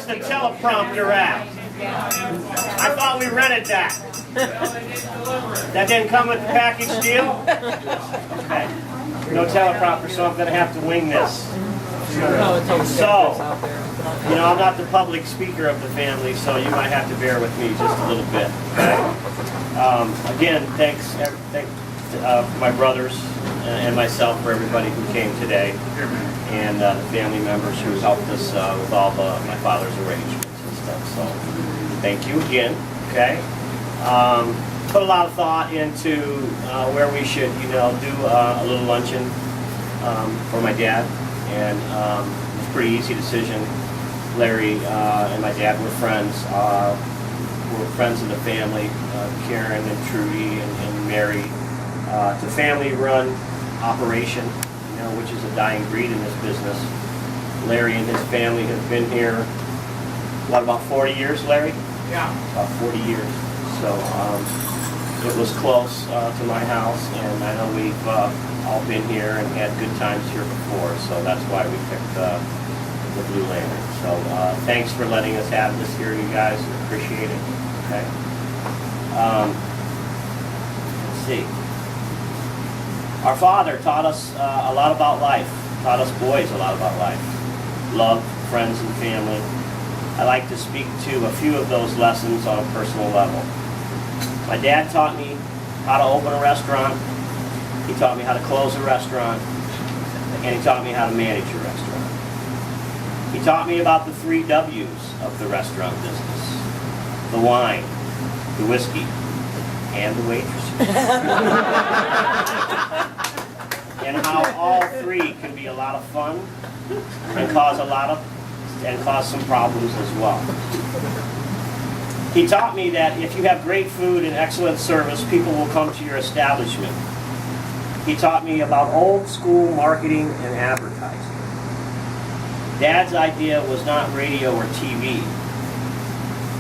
where's the teleprompter at? I thought we rented that. That didn't come with the package deal? Okay. No teleprompter, so I'm going to have to wing this. So, I'm not the public speaker of the family, so you might have to bear with me just a little bit. Okay? Again, thanks my brothers and myself for everybody who came today, and the family members who helped us with all my father's arrangements and stuff. So, thank you again. Okay. Put a lot of thought into where we should, do a little luncheon for my dad, and it's a pretty easy decision. Larry and my dad were friends. We're friends of the family, Karen and Trudy and Mary. It's a family-run operation, which is a dying breed in this business. Larry and his family have been here, about 40 years, Larry? Yeah. About 40 years. So it was close to my house, and I know we've all been here and had good times here before, so that's why we picked the Blue Lantern. So thanks for letting us have this here, you guys. We appreciate it. Okay. Let's see. Our father taught us a lot about life. Taught us boys a lot about life. Love, friends, and family. I like to speak to a few of those lessons on a personal level. My dad taught me how to open a restaurant. He taught me how to close a restaurant. And he taught me how to manage a restaurant. He taught me about the 3 W's of the restaurant business. The wine, the whiskey, and the waitresses. And how all 3 can be a lot of fun and cause some problems as well. He taught me that if you have great food and excellent service, people will come to your establishment. He taught me about old school marketing and advertising. Dad's idea was not radio or TV.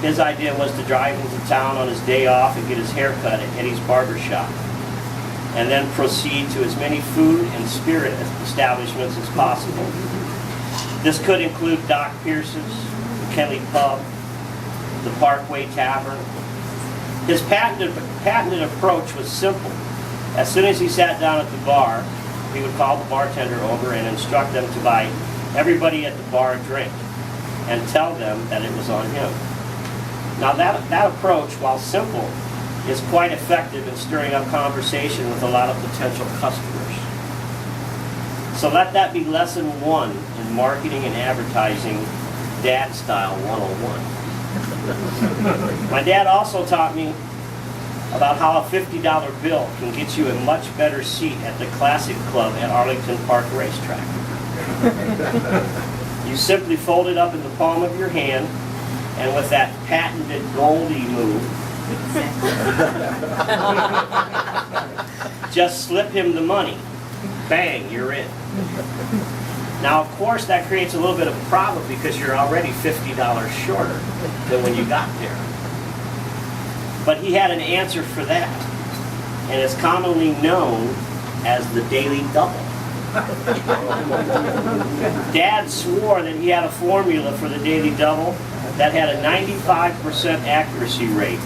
His idea was to drive into town on his day off and get his hair cut at Eddie's Barber Shop, and then proceed to as many food and spirit establishments as possible. This could include Doc Pierce's, the Kelly Pub, the Parkway Tavern. His patented approach was simple. As soon as he sat down at the bar, he would call the bartender over and instruct them to buy everybody at the bar a drink and tell them that it was on him. Now that approach, while simple, is quite effective in stirring up conversation with a lot of potential customers. So let that be lesson 1 in marketing and advertising, Dad Style 101. My dad also taught me about how a $50 bill can get you a much better seat at the Classic Club at Arlington Park Racetrack. You simply fold it up in the palm of your hand, and with that patented Goldie move, just slip him the money. Bang, you're in. Now, of course, that creates a little bit of a problem because you're already $50 shorter than when you got there. But he had an answer for that, and it's commonly known as the daily double. Dad swore that he had a formula for the daily double that had a 95% accuracy rate.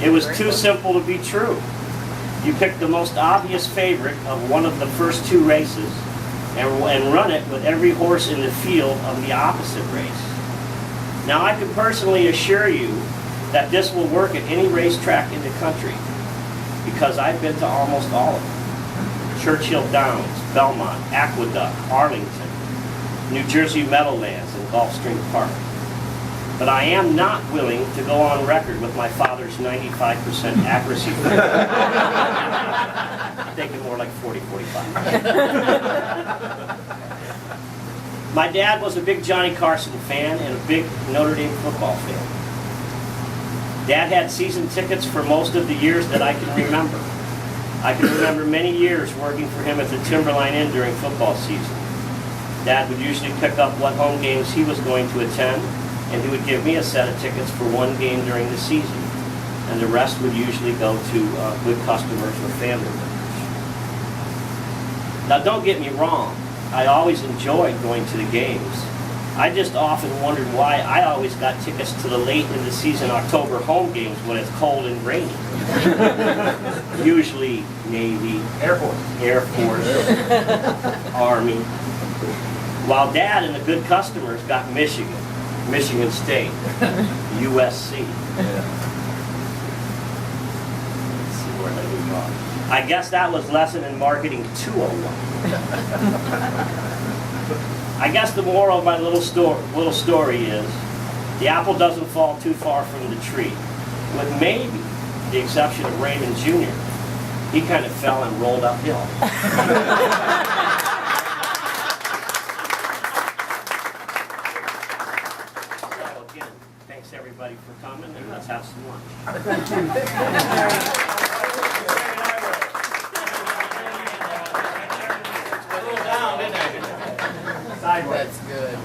It was too simple to be true. You pick the most obvious favorite of one of the first 2 races and run it with every horse in the field of the opposite race. Now, I can personally assure you that this will work at any racetrack in the country because I've been to almost all of them. Churchill Downs, Belmont, Aqueduct, Arlington, New Jersey Meadowlands, and Gulfstream Park. But I am not willing to go on record with my father's 95% accuracy rate. I'm thinking more like 40-45. My dad was a big Johnny Carson fan and a big Notre Dame football fan. Dad had season tickets for most of the years that I can remember. I can remember many years working for him at the Timberline Inn during football season. Dad would usually pick up what home games he was going to attend, and he would give me a set of tickets for one game during the season, and the rest would usually go to good customers or family members. Now, don't get me wrong. I always enjoyed going to the games, I just often wondered why I always got tickets to the late in the season October home games when it's cold and rainy. Usually Navy, Air Force, Army. While Dad and the good customers got Michigan, Michigan State, USC. Let's see where they move on. I guess that was lesson in marketing 201. I guess the moral of my little story is the apple doesn't fall too far from the tree. With maybe the exception of Raymond Jr., he kind of fell and rolled uphill. So again, thanks everybody for coming, and let's have some lunch. That's good.